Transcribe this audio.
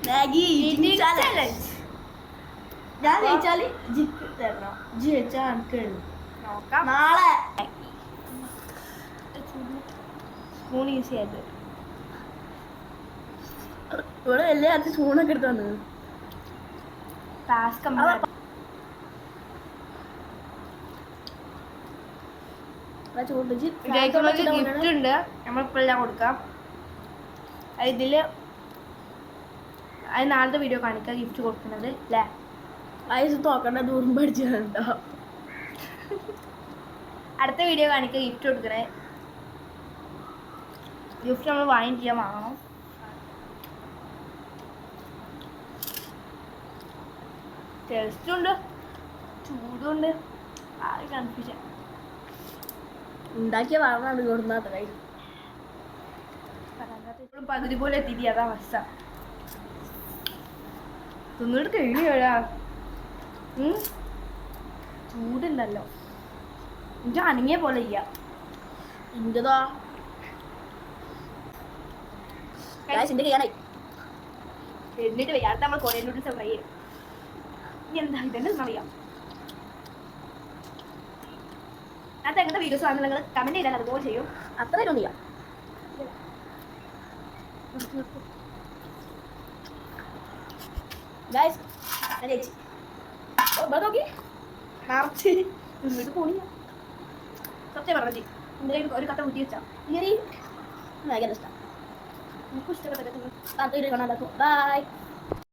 Maggi challenge. ഞാൻ ജയിച്ചാല് ജിക്ക് തരണം, ജി ജയിച്ചാൽ എനിക്ക് നോക്കാം. നാളെ സ്പൂൺ ഈസി ആയിട്ട് ഇവിടെ വലിയ അത് സ്പൂണൊക്കെ എടുത്ത് വന്നു. ടാസ്ക് ഗിഫ്റ്റ് ഉണ്ട്, നമ്മളിപ്പോൾ എല്ലാം കൊടുക്കാം. ഇതില് അത് നാളത്തെ വീഡിയോ കാണിക്കാം ഗിഫ്റ്റ് കൊടുക്കുന്നത് അല്ലേ. വയസ്സ് തോക്കണ്ട ദൂരം പഠിച്ചിട്ടുണ്ടോ? അടുത്ത വീഡിയോ കാണിക്കുക ഗിഫ്റ്റ് കൊടുക്കണേ. ഗിഫ്റ്റ് നമ്മൾ വാങ്ങണം. ടേസ്റ്റും ഉണ്ട് ചൂടുണ്ട്. ആകെ കൺഫ്യൂഷൻ. ഉണ്ടാക്കിയ വാങ്ങാണ്ട് കൊടുന്നാത്ര ഇപ്പോഴും പകുതി പോലെ എത്തിയിട്ട് അതാ അവസ്ഥ. തിന്നിട്ട് കഴിഞ്ഞാ ചൂടുണ്ടല്ലോ. എനിക്ക് അനങ്ങിയ പോലെ ചെയ്യാം. ഇന്റതാ എന്നിട്ട് വയ്യാത്ത നമ്മൾ കൊറിയൻ നൂഡിൽസ് ഫ്രൈ ചെയ്യും. ഇനി എന്താ ഇതെന്നെ അറിയാം. അത് എങ്ങനത്തെ വീഡിയോസ് ആണെന്ന് നിങ്ങൾ കമന്റ് ചെയ്താൽ അതുപോലെ ചെയ്യും. അത്ര തോന്നിയ സത്യം പറഞ്ഞു എന്തെങ്കിലും ഒരു കഥ കുട്ടി വെച്ചാ ഭയങ്കര ഇഷ്ടം. നമുക്ക് ഇഷ്ടപ്പെട്ട ബൈ.